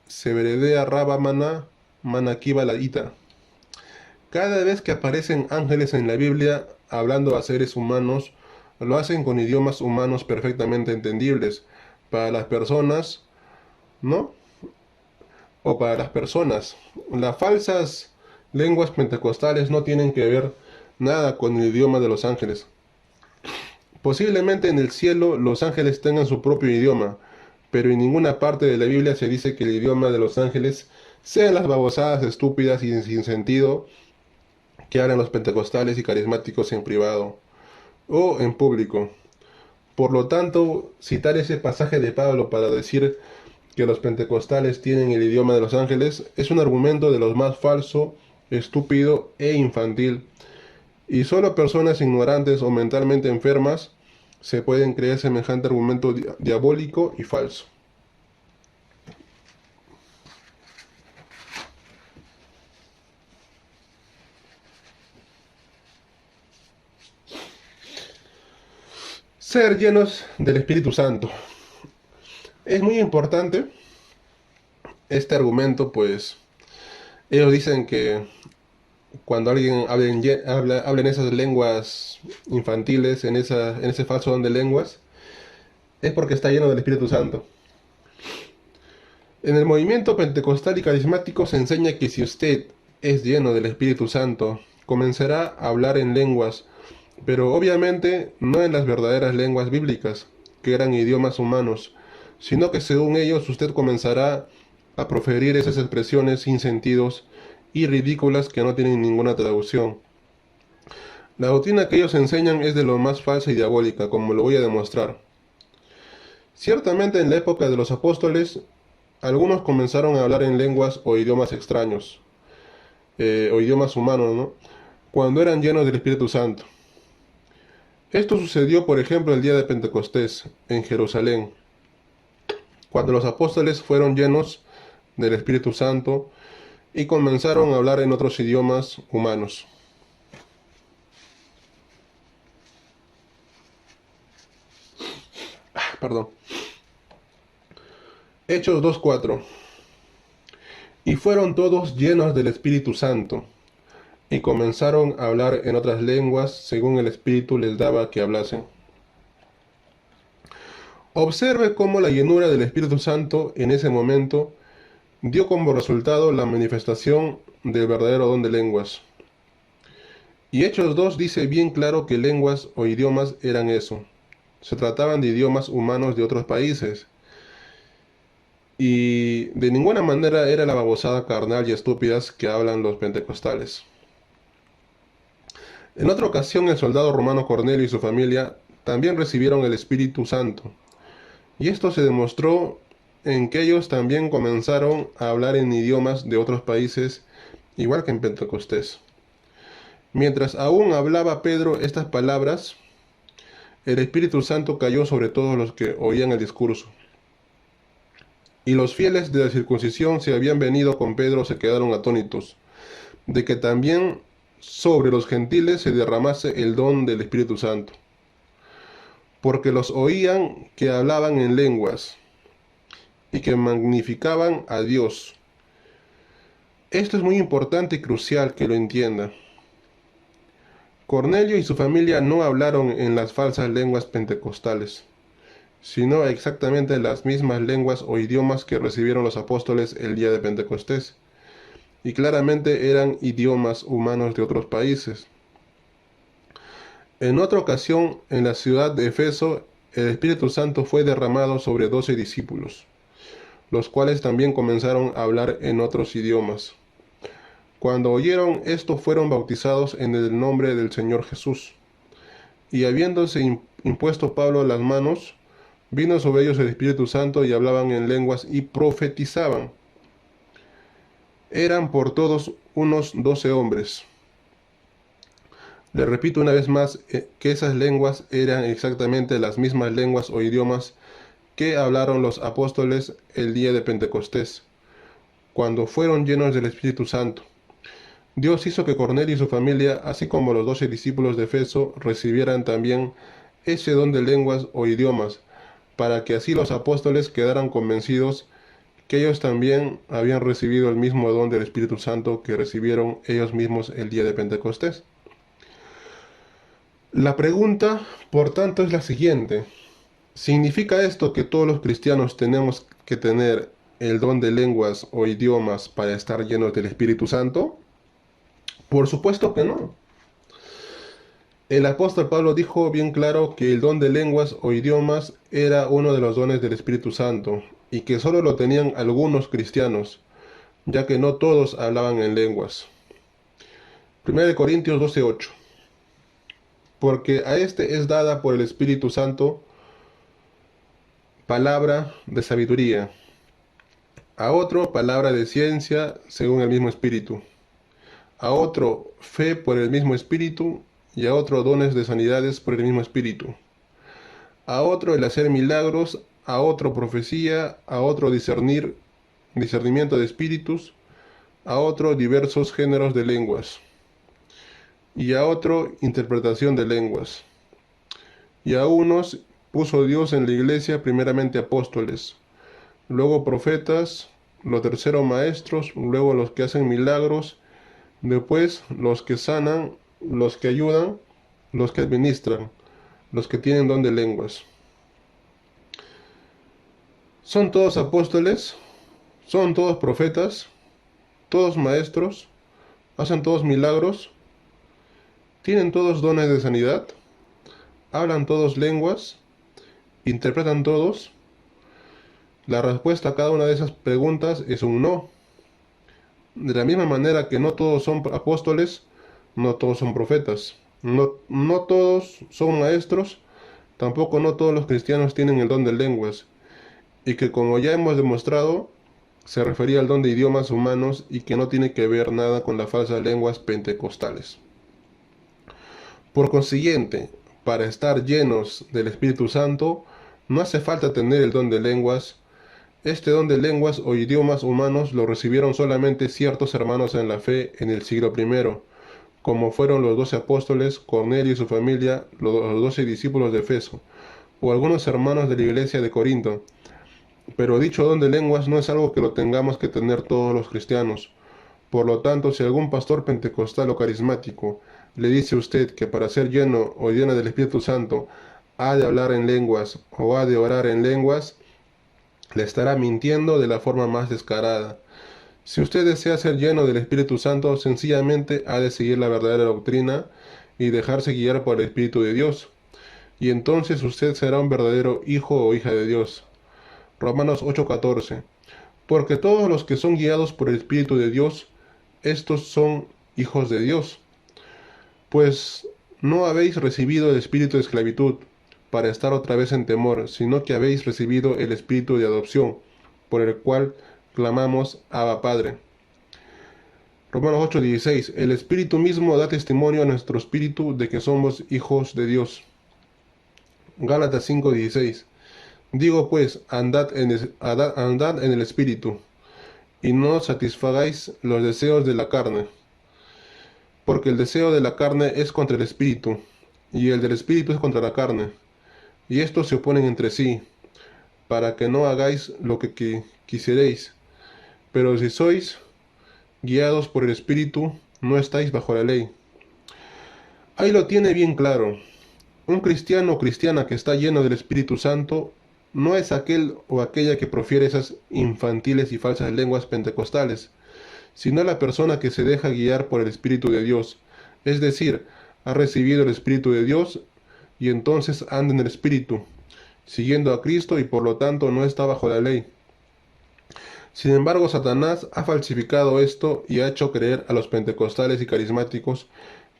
Severedea Rabamana, Manaquiba la Ita. Cada vez que aparecen ángeles en la Biblia hablando a seres humanos, lo hacen con idiomas humanos perfectamente entendibles para las personas, ¿no? O para las personas. Las falsas lenguas pentecostales no tienen que ver nada con el idioma de los ángeles. Posiblemente en el cielo los ángeles tengan su propio idioma, pero en ninguna parte de la Biblia se dice que el idioma de los ángeles sean las babosadas estúpidas y sin sentido que hablan los pentecostales y carismáticos en privado o en público. Por lo tanto, citar ese pasaje de Pablo para decir que los pentecostales tienen el idioma de los ángeles es un argumento de los más falso, estúpido e infantil. Y solo personas ignorantes o mentalmente enfermas se pueden creer semejante argumento diabólico y falso. Ser llenos del Espíritu Santo. Es muy importante este argumento, pues ellos dicen que cuando alguien habla en esas lenguas infantiles, en ese falso don de lenguas, es porque está lleno del Espíritu Santo. En el movimiento pentecostal y carismático se enseña que si usted es lleno del Espíritu Santo, comenzará a hablar en lenguas, pero obviamente no en las verdaderas lenguas bíblicas, que eran idiomas humanos, sino que según ellos usted comenzará a proferir esas expresiones sin sentidos y ridículas que no tienen ninguna traducción. La doctrina que ellos enseñan es de lo más falsa y diabólica, como lo voy a demostrar. Ciertamente en la época de los apóstoles, algunos comenzaron a hablar en lenguas o idiomas extraños, o idiomas humanos, ¿no? Cuando eran llenos del Espíritu Santo. Esto sucedió, por ejemplo, el día de Pentecostés, en Jerusalén, cuando los apóstoles fueron llenos del Espíritu Santo y comenzaron a hablar en otros idiomas humanos. Perdón. Hechos 2:4. Y fueron todos llenos del Espíritu Santo, y comenzaron a hablar en otras lenguas según el Espíritu les daba que hablasen. Observe cómo la llenura del Espíritu Santo en ese momento dio como resultado la manifestación del verdadero don de lenguas. Y Hechos 2 dice bien claro que lenguas o idiomas eran eso. Se trataban de idiomas humanos de otros países. Y de ninguna manera era la babosada carnal y estúpidas que hablan los pentecostales. En otra ocasión, el soldado romano Cornelio y su familia también recibieron el Espíritu Santo. Y esto se demostró en que ellos también comenzaron a hablar en idiomas de otros países, igual que en Pentecostés. Mientras aún hablaba Pedro estas palabras, el Espíritu Santo cayó sobre todos los que oían el discurso. Y los fieles de la circuncisión se habían venido con Pedro se quedaron atónitos, de que también sobre los gentiles se derramase el don del Espíritu Santo, porque los oían que hablaban en lenguas y que magnificaban a Dios. Esto es muy importante y crucial que lo entienda. Cornelio y su familia no hablaron en las falsas lenguas pentecostales, sino exactamente las mismas lenguas o idiomas que recibieron los apóstoles el día de Pentecostés, y claramente eran idiomas humanos de otros países. En otra ocasión, en la ciudad de Efeso, el Espíritu Santo fue derramado sobre 12 discípulos, los cuales también comenzaron a hablar en otros idiomas. Cuando oyeron esto, fueron bautizados en el nombre del Señor Jesús. Y habiéndose impuesto Pablo las manos, vino sobre ellos el Espíritu Santo y hablaban en lenguas y profetizaban. Eran por todos unos 12 hombres. Le repito una vez más que esas lenguas eran exactamente las mismas lenguas o idiomas que hablaron los apóstoles el día de Pentecostés, cuando fueron llenos del Espíritu Santo. Dios hizo que Cornelio y su familia, así como los 12 discípulos de Efeso, recibieran también ese don de lenguas o idiomas, para que así los apóstoles quedaran convencidos que ellos también habían recibido el mismo don del Espíritu Santo que recibieron ellos mismos el día de Pentecostés. La pregunta, por tanto, es la siguiente. ¿Significa esto que todos los cristianos tenemos que tener el don de lenguas o idiomas para estar llenos del Espíritu Santo? Por supuesto que no. El apóstol Pablo dijo bien claro que el don de lenguas o idiomas era uno de los dones del Espíritu Santo y que solo lo tenían algunos cristianos, ya que no todos hablaban en lenguas. 1 Corintios 12:8. Porque a este es dada por el Espíritu Santo palabra de sabiduría, a otro palabra de ciencia según el mismo Espíritu, a otro fe por el mismo Espíritu, y a otro dones de sanidades por el mismo Espíritu, a otro el hacer milagros, a otro profecía, a otro discernimiento de espíritus, a otro diversos géneros de lenguas, y a otro interpretación de lenguas. Y a unos puso Dios en la iglesia primeramente apóstoles, luego profetas, lo tercero maestros, luego los que hacen milagros, después los que sanan, los que ayudan, los que administran, los que tienen don de lenguas. ¿Son todos apóstoles? ¿Son todos profetas? ¿Todos maestros? ¿Hacen todos milagros? ¿Tienen todos dones de sanidad? ¿Hablan todos lenguas? ¿Interpretan todos? La respuesta a cada una de esas preguntas es un no. De la misma manera que no todos son apóstoles, no todos son profetas, no todos son maestros, tampoco no todos los cristianos tienen el don de lenguas, y que como ya hemos demostrado, se refería al don de idiomas humanos y que no tiene que ver nada con las falsas lenguas pentecostales. Por consiguiente, para estar llenos del Espíritu Santo, no hace falta tener el don de lenguas. Este don de lenguas o idiomas humanos lo recibieron solamente ciertos hermanos en la fe en el siglo I, como fueron los 12 apóstoles, Cornelio y su familia, los 12 discípulos de Efeso, o algunos hermanos de la iglesia de Corinto. Pero dicho don de lenguas no es algo que lo tengamos que tener todos los cristianos. Por lo tanto, si algún pastor pentecostal o carismático le dice a usted que para ser lleno o llena del Espíritu Santo ha de hablar en lenguas o ha de orar en lenguas, le estará mintiendo de la forma más descarada. Si usted desea ser lleno del Espíritu Santo, sencillamente ha de seguir la verdadera doctrina y dejarse guiar por el Espíritu de Dios. Y entonces usted será un verdadero hijo o hija de Dios. Romanos 8:14. Porque todos los que son guiados por el Espíritu de Dios, estos son hijos de Dios. Pues no habéis recibido el espíritu de esclavitud para estar otra vez en temor, sino que habéis recibido el espíritu de adopción, por el cual clamamos Abba Padre. Romanos 8:16. El Espíritu mismo da testimonio a nuestro espíritu de que somos hijos de Dios. Gálatas 5:16. Digo pues, andad en el Espíritu, y no satisfagáis los deseos de la carne, porque el deseo de la carne es contra el Espíritu, y el del Espíritu es contra la carne, y estos se oponen entre sí, para que no hagáis lo que quisierais. Pero si sois guiados por el Espíritu, no estáis bajo la ley. Ahí lo tiene bien claro. Un cristiano o cristiana que está lleno del Espíritu Santo no es aquel o aquella que profiere esas infantiles y falsas lenguas pentecostales, sino la persona que se deja guiar por el Espíritu de Dios, es decir, ha recibido el Espíritu de Dios y entonces anda en el Espíritu, siguiendo a Cristo y por lo tanto no está bajo la ley. Sin embargo, Satanás ha falsificado esto y ha hecho creer a los pentecostales y carismáticos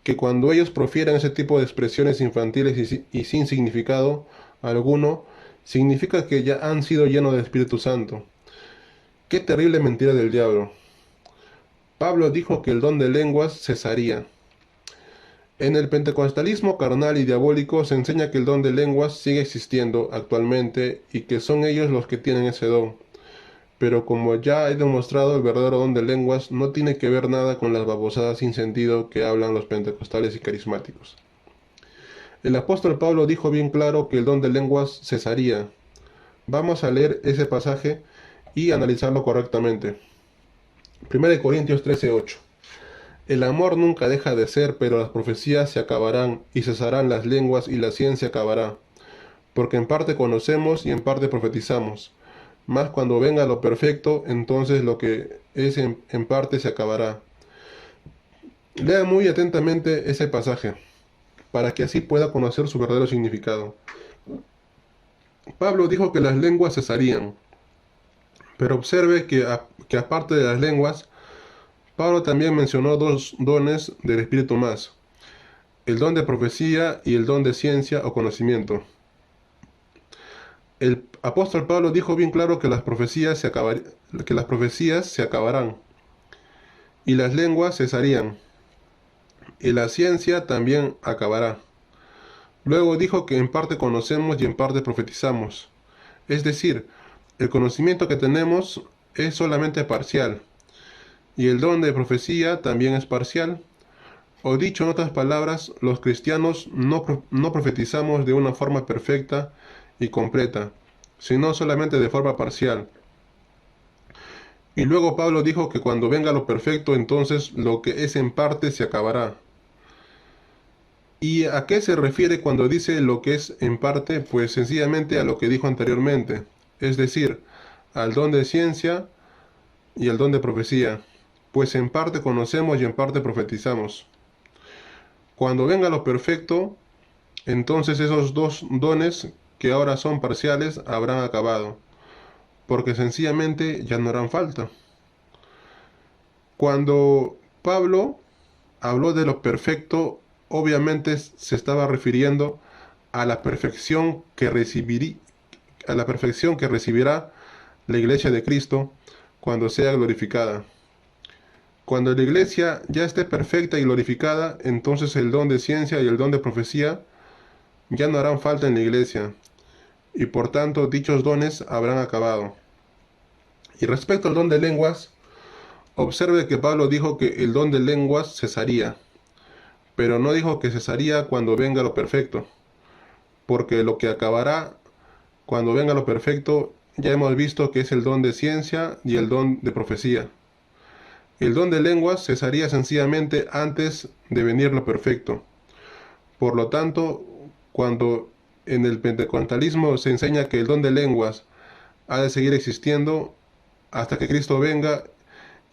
que cuando ellos profieren ese tipo de expresiones infantiles y sin significado alguno, significa que ya han sido llenos del Espíritu Santo. Qué terrible mentira del diablo. Pablo dijo que el don de lenguas cesaría. En el pentecostalismo carnal y diabólico se enseña que el don de lenguas sigue existiendo actualmente y que son ellos los que tienen ese don. Pero como ya he demostrado, el verdadero don de lenguas no tiene que ver nada con las babosadas sin sentido que hablan los pentecostales y carismáticos. El apóstol Pablo dijo bien claro que el don de lenguas cesaría. Vamos a leer ese pasaje y analizarlo correctamente. 1 Corintios 13:8. El amor nunca deja de ser, pero las profecías se acabarán, y cesarán las lenguas, y la ciencia acabará. Porque en parte conocemos y en parte profetizamos. Mas cuando venga lo perfecto, entonces lo que es en parte se acabará. Lea muy atentamente ese pasaje, para que así pueda conocer su verdadero significado. Pablo dijo que las lenguas cesarían, pero observe que aparte de las lenguas, Pablo también mencionó dos dones del Espíritu más, el don de profecía y el don de ciencia o conocimiento. El apóstol Pablo dijo bien claro que las profecías se acabarán y las lenguas cesarían y la ciencia también acabará. Luego dijo que en parte conocemos y en parte profetizamos. Es decir, el conocimiento que tenemos es solamente parcial y el don de profecía también es parcial. O dicho en otras palabras, los cristianos no profetizamos de una forma perfecta y completa, sino solamente de forma parcial. Y luego Pablo dijo que cuando venga lo perfecto, entonces lo que es en parte se acabará. ¿Y a qué se refiere cuando dice lo que es en parte? Pues sencillamente a lo que dijo anteriormente, es decir, al don de ciencia y al don de profecía, pues en parte conocemos y en parte profetizamos. Cuando venga lo perfecto, entonces esos dos dones que ahora son parciales habrán acabado. porque sencillamente ya no harán falta. Cuando Pablo habló de lo perfecto, obviamente se estaba refiriendo a la perfección que recibirá la iglesia de Cristo cuando sea glorificada. Cuando la iglesia ya esté perfecta y glorificada, entonces el don de ciencia y el don de profecía ya no harán falta en la iglesia, y por tanto dichos dones habrán acabado. Y respecto al don de lenguas, observe que Pablo dijo que el don de lenguas cesaría, pero no dijo que cesaría cuando venga lo perfecto, porque lo que acabará cuando venga lo perfecto ya hemos visto que es el don de ciencia y el don de profecía. El don de lenguas cesaría sencillamente antes de venir lo perfecto. Por lo tanto, cuando en el pentecostalismo se enseña que el don de lenguas ha de seguir existiendo hasta que Cristo venga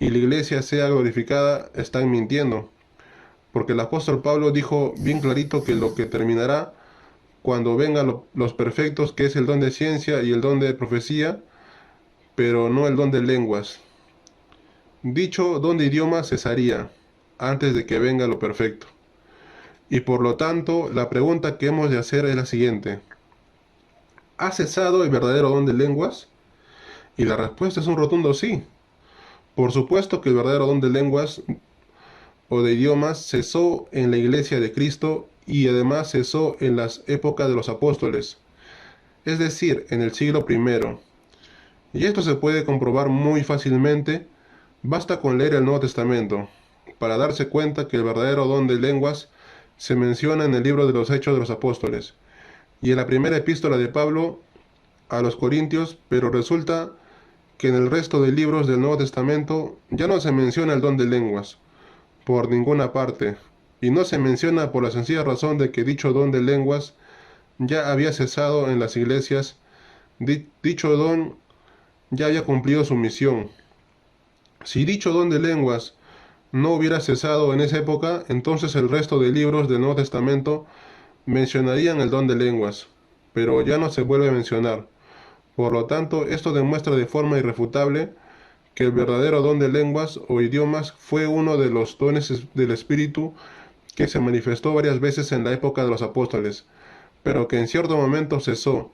y la iglesia sea glorificada, están mintiendo. Porque el apóstol Pablo dijo bien clarito que lo que terminará cuando vengan los perfectos, que es el don de ciencia y el don de profecía, pero no el don de lenguas. Dicho don de idiomas cesaría antes de que venga lo perfecto. Y por lo tanto, la pregunta que hemos de hacer es la siguiente: ¿ha cesado el verdadero don de lenguas? Y la respuesta es un rotundo sí. Por supuesto que el verdadero don de lenguas o de idiomas cesó en la iglesia de Cristo y además cesó en las épocas de los apóstoles, es decir, en el siglo I. Y esto se puede comprobar muy fácilmente, basta con leer el Nuevo Testamento, para darse cuenta que el verdadero don de lenguas se menciona en el libro de los Hechos de los Apóstoles y en la primera epístola de Pablo a los Corintios, pero resulta que en el resto de libros del Nuevo Testamento ya no se menciona el don de lenguas, por ninguna parte, y no se menciona por la sencilla razón de que dicho don de lenguas ya había cesado en las iglesias, dicho don ya había cumplido su misión. Si dicho don de lenguas no hubiera cesado en esa época, entonces el resto de libros del Nuevo Testamento mencionarían el don de lenguas, pero ya no se vuelve a mencionar. Por lo tanto, esto demuestra de forma irrefutable que el verdadero don de lenguas o idiomas fue uno de los dones del Espíritu que se manifestó varias veces en la época de los apóstoles, pero que en cierto momento cesó,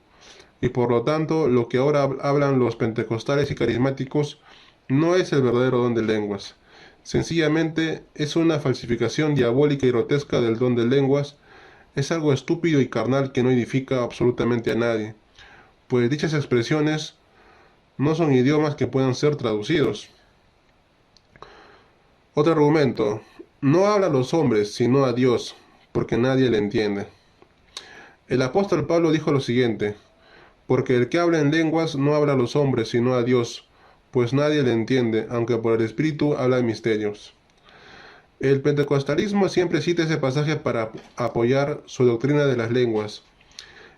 y por lo tanto lo que ahora hablan los pentecostales y carismáticos no es el verdadero don de lenguas. Sencillamente es una falsificación diabólica y grotesca del don de lenguas, es algo estúpido y carnal que no edifica absolutamente a nadie, pues dichas expresiones no son idiomas que puedan ser traducidos. Otro argumento: no habla a los hombres, sino a Dios, porque nadie le entiende. El apóstol Pablo dijo lo siguiente: porque el que habla en lenguas no habla a los hombres, sino a Dios, pues nadie le entiende, aunque por el Espíritu habla en misterios. El pentecostalismo siempre cita ese pasaje para apoyar su doctrina de las lenguas.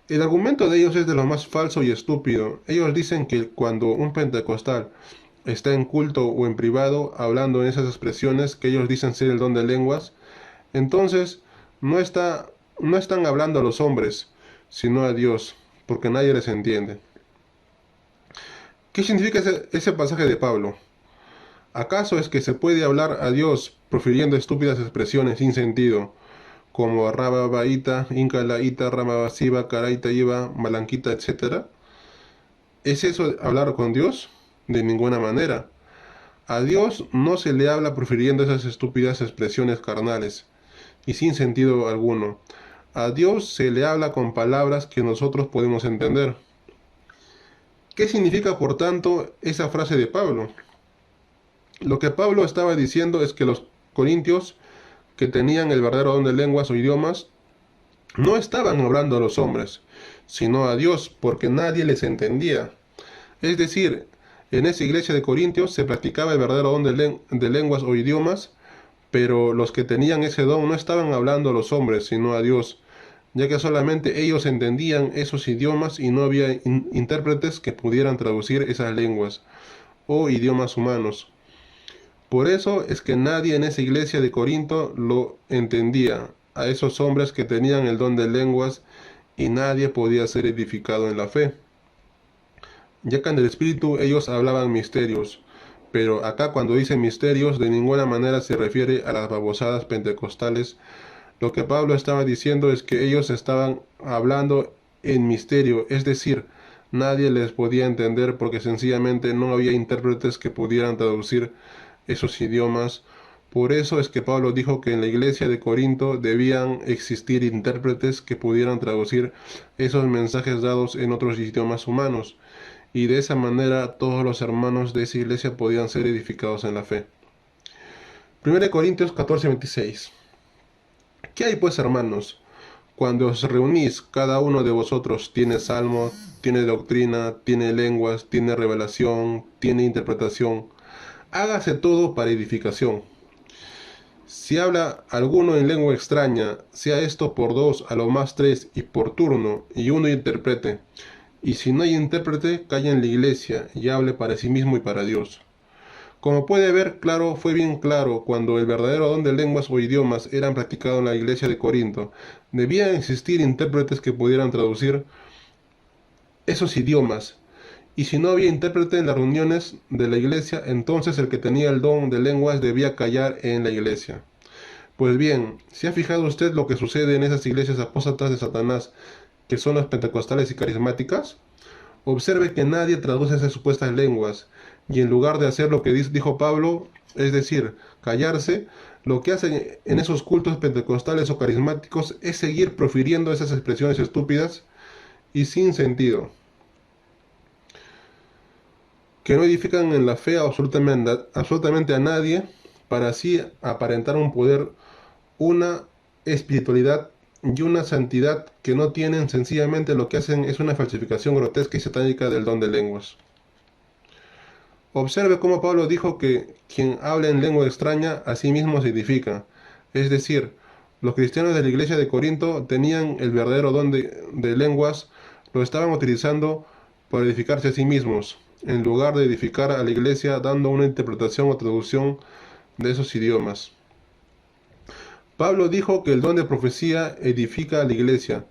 El argumento de ellos es de lo más falso y estúpido. Ellos dicen que cuando un pentecostal está en culto o en privado hablando en esas expresiones que ellos dicen ser el don de lenguas, entonces no están hablando a los hombres, sino a Dios, porque nadie les entiende. ¿Qué significa ese pasaje de Pablo? ¿Acaso es que se puede hablar a Dios profiriendo estúpidas expresiones sin sentido, como rababaita, incalaita, ramabasiva, caraita, iba, malanquita, etcétera? ¿Es eso hablar con Dios? De ninguna manera. A Dios no se le habla profiriendo esas estúpidas expresiones carnales y sin sentido alguno. A Dios se le habla con palabras que nosotros podemos entender. ¿Qué significa, por tanto, esa frase de Pablo? Lo que Pablo estaba diciendo es que los corintios, que tenían el verdadero don de lenguas o idiomas, no estaban hablando a los hombres, sino a Dios, porque nadie les entendía. Es decir, en esa iglesia de Corintios se practicaba el verdadero don de lenguas o idiomas, pero los que tenían ese don no estaban hablando a los hombres, sino a Dios, ya que solamente ellos entendían esos idiomas y no había intérpretes que pudieran traducir esas lenguas o idiomas humanos. Por eso es que nadie en esa iglesia de Corinto lo entendía, a esos hombres que tenían el don de lenguas, y nadie podía ser edificado en la fe. ya que en el Espíritu ellos hablaban misterios. Pero acá cuando dice misterios, de ninguna manera se refiere a las babosadas pentecostales. Lo que Pablo estaba diciendo es que ellos estaban hablando en misterio, es decir, nadie les podía entender porque sencillamente no había intérpretes que pudieran traducir esos idiomas. Por eso es que Pablo dijo que en la iglesia de Corinto debían existir intérpretes que pudieran traducir esos mensajes dados en otros idiomas humanos, y de esa manera todos los hermanos de esa iglesia podían ser edificados en la fe. 1 Corintios 14:26. ¿Qué hay pues, hermanos? Cuando os reunís, cada uno de vosotros tiene salmo, tiene doctrina, tiene lenguas, tiene revelación, tiene interpretación. Hágase todo para edificación. Si habla alguno en lengua extraña, sea esto por dos, a lo más tres, y por turno, y uno interprete. Y si no hay intérprete, calla en la iglesia y hable para sí mismo y para Dios. Como puede ver, claro, fue bien claro cuando el verdadero don de lenguas o idiomas eran practicado en la iglesia de Corinto. Debían existir intérpretes que pudieran traducir esos idiomas. Y si no había intérprete en las reuniones de la iglesia, entonces el que tenía el don de lenguas debía callar en la iglesia. Pues bien, ¿se ha fijado usted lo que sucede en esas iglesias apóstatas de Satanás, que son las pentecostales y carismáticas? Observe que nadie traduce esas supuestas lenguas, y en lugar de hacer lo que dijo Pablo, es decir, callarse, lo que hacen en esos cultos pentecostales o carismáticos es seguir profiriendo esas expresiones estúpidas y sin sentido, que no edifican en la fe absolutamente a nadie, para así aparentar un poder, una espiritualidad y una santidad que no tienen. Sencillamente lo que hacen es una falsificación grotesca y satánica del don de lenguas. Observe cómo Pablo dijo que quien habla en lengua extraña a sí mismo se edifica. Es decir, los cristianos de la iglesia de Corinto tenían el verdadero don de lenguas, lo estaban utilizando para edificarse a sí mismos, en lugar de edificar a la iglesia dando una interpretación o traducción de esos idiomas. Pablo dijo que el don de profecía edifica a la iglesia,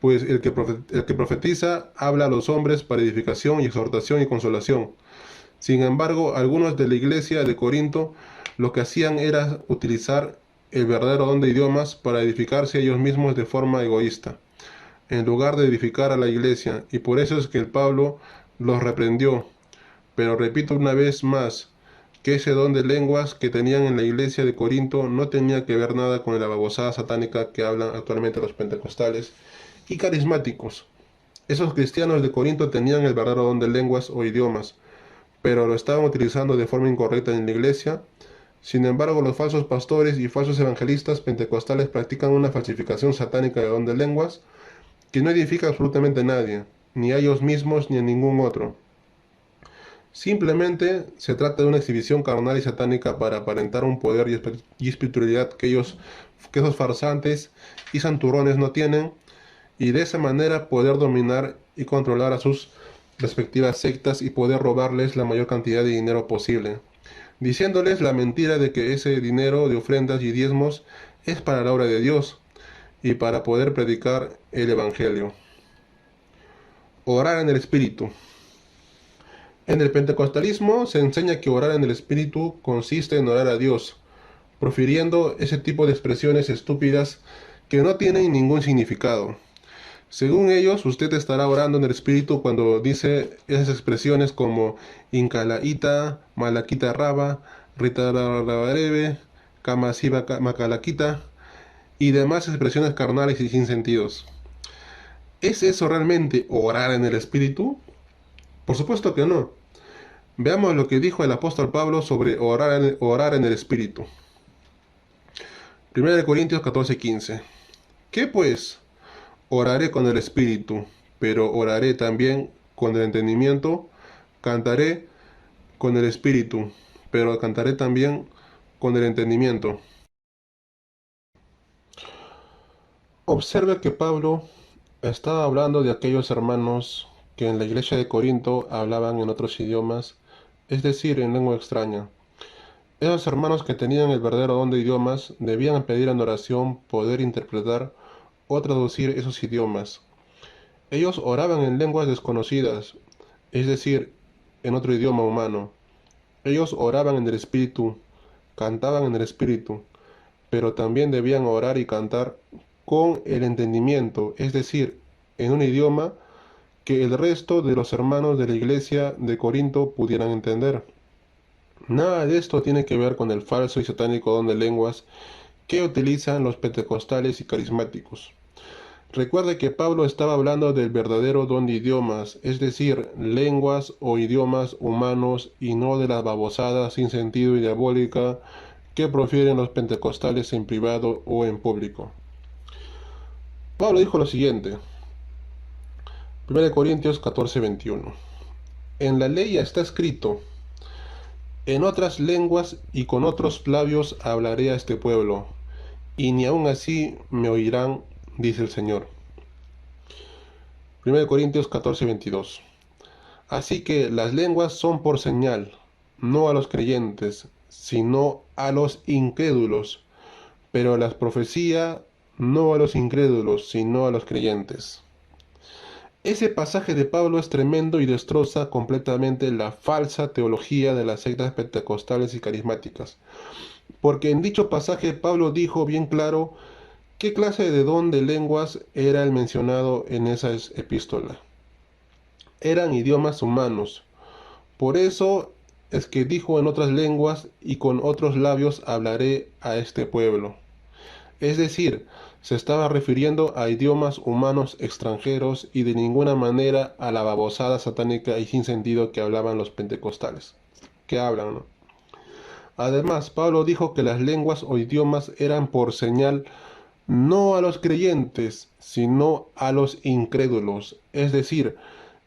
pues el que profetiza habla a los hombres para edificación y exhortación y consolación. Sin embargo, algunos de la iglesia de Corinto lo que hacían era utilizar el verdadero don de idiomas para edificarse ellos mismos de forma egoísta, en lugar de edificar a la iglesia, y por eso es que el Pablo los reprendió. Pero repito una vez más, que ese don de lenguas que tenían en la iglesia de Corinto no tenía que ver nada con la babosada satánica que hablan actualmente los pentecostales y carismáticos. Esos cristianos de Corinto tenían el verdadero don de lenguas o idiomas, pero lo estaban utilizando de forma incorrecta en la iglesia. Sin embargo, los falsos pastores y falsos evangelistas pentecostales practican una falsificación satánica de don de lenguas que no edifica absolutamente a nadie, ni a ellos mismos ni a ningún otro. Simplemente se trata de una exhibición carnal y satánica para aparentar un poder y espiritualidad que esos farsantes y santurrones no tienen, y de esa manera poder dominar y controlar a sus respectivas sectas y poder robarles la mayor cantidad de dinero posible, diciéndoles la mentira de que ese dinero de ofrendas y diezmos es para la obra de Dios y para poder predicar el Evangelio. Orar en el Espíritu. En el pentecostalismo se enseña que orar en el Espíritu consiste en orar a Dios, profiriendo ese tipo de expresiones estúpidas que no tienen ningún significado. Según ellos, usted estará orando en el Espíritu cuando dice esas expresiones como Incalaita, Malaquita Raba, Ritararabarebe, Kamasiba Macalaquita y demás expresiones carnales y sin sentidos. ¿Es eso realmente orar en el Espíritu? Por supuesto que no. Veamos lo que dijo el apóstol Pablo sobre orar en el Espíritu. 1 Corintios 14:15. ¿Qué pues? Oraré con el Espíritu, pero oraré también con el entendimiento. Cantaré con el Espíritu, pero cantaré también con el entendimiento. Observe que Pablo estaba hablando de aquellos hermanos que en la iglesia de Corinto hablaban en otros idiomas, es decir, en lengua extraña. Esos hermanos que tenían el verdadero don de idiomas debían pedir en oración poder interpretar o traducir esos idiomas. Ellos oraban en lenguas desconocidas, es decir, en otro idioma humano. Ellos oraban en el Espíritu, cantaban en el Espíritu, pero también debían orar y cantar con el entendimiento, es decir, en un idioma que el resto de los hermanos de la iglesia de Corinto pudieran entender. Nada de esto tiene que ver con el falso y satánico don de lenguas que utilizan los pentecostales y carismáticos. Recuerde que Pablo estaba hablando del verdadero don de idiomas, es decir, lenguas o idiomas humanos, y no de las babosadas sin sentido y diabólica que profieren los pentecostales en privado o en público. Pablo dijo lo siguiente, 1 Corintios 14:21. En la ley está escrito, en otras lenguas y con otros labios hablaré a este pueblo, y ni aun así me oirán, dice el Señor. 1 Corintios 14:22. Así que las lenguas son por señal, no a los creyentes, sino a los incrédulos, pero la profecía no a los incrédulos, sino a los creyentes. Ese pasaje de Pablo es tremendo y destroza completamente la falsa teología de las sectas pentecostales y carismáticas, porque en dicho pasaje Pablo dijo bien claro qué clase de don de lenguas era el mencionado en esa epístola. Eran idiomas humanos. Por eso es que dijo en otras lenguas y con otros labios hablaré a este pueblo. Es decir, se estaba refiriendo a idiomas humanos extranjeros y de ninguna manera a la babosada satánica y sin sentido que hablaban los pentecostales. Que hablan, ¿no? Además, Pablo dijo que las lenguas o idiomas eran por señal no a los creyentes, sino a los incrédulos. Es decir,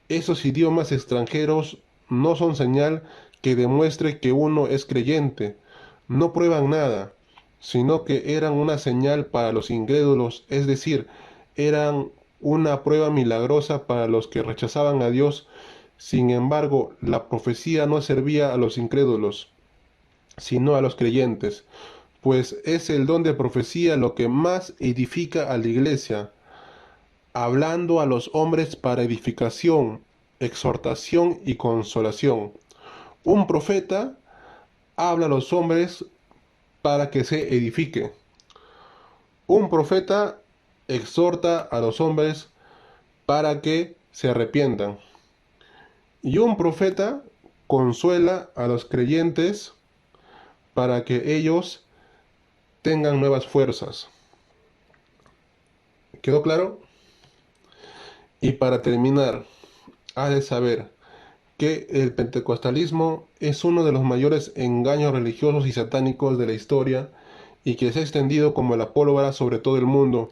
esos idiomas extranjeros no son señal que demuestre que uno es creyente, no prueban nada, sino que eran una señal para los incrédulos, es decir, eran una prueba milagrosa para los que rechazaban a Dios. Sin embargo, la profecía no servía a los incrédulos, sino a los creyentes, pues es el don de profecía lo que más edifica a la iglesia, hablando a los hombres para edificación, exhortación y consolación. Un profeta habla a los hombres para que se edifique. Un profeta exhorta a los hombres para que se arrepientan. Y un profeta consuela a los creyentes para que ellos tengan nuevas fuerzas. ¿Quedó claro? Y para terminar, has de saber que el pentecostalismo es uno de los mayores engaños religiosos y satánicos de la historia y que se ha extendido como la pólvora sobre todo el mundo.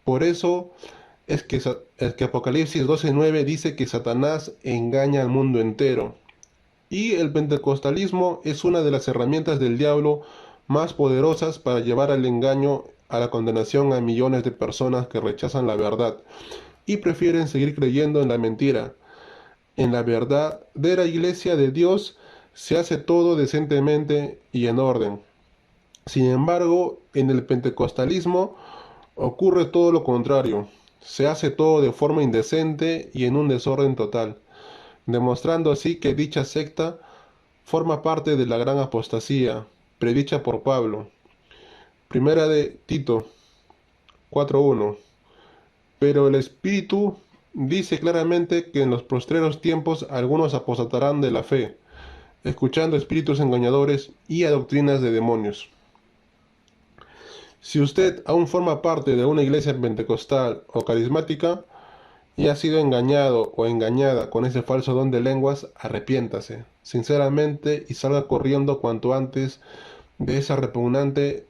Por eso es que Apocalipsis 12:9 dice que Satanás engaña al mundo entero. Y el pentecostalismo es una de las herramientas del diablo más poderosas para llevar al engaño, a la condenación a millones de personas que rechazan la verdad y prefieren seguir creyendo en la mentira. En la verdadera iglesia de Dios se hace todo decentemente y en orden. Sin embargo, en el pentecostalismo ocurre todo lo contrario. Se hace todo de forma indecente y en un desorden total, demostrando así que dicha secta forma parte de la gran apostasía, predicha por Pablo. Primera de Tito 4:1. Pero el Espíritu dice claramente que en los postreros tiempos algunos apostatarán de la fe, escuchando espíritus engañadores y a doctrinas de demonios. Si usted aún forma parte de una iglesia pentecostal o carismática y ha sido engañado o engañada con ese falso don de lenguas, arrepiéntase sinceramente y salga corriendo cuanto antes de esa repugnante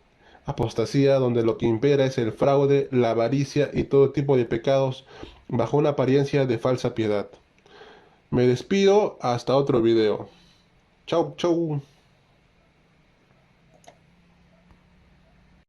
apostasía donde lo que impera es el fraude, la avaricia y todo tipo de pecados bajo una apariencia de falsa piedad. Me despido hasta otro video. Chau, chau.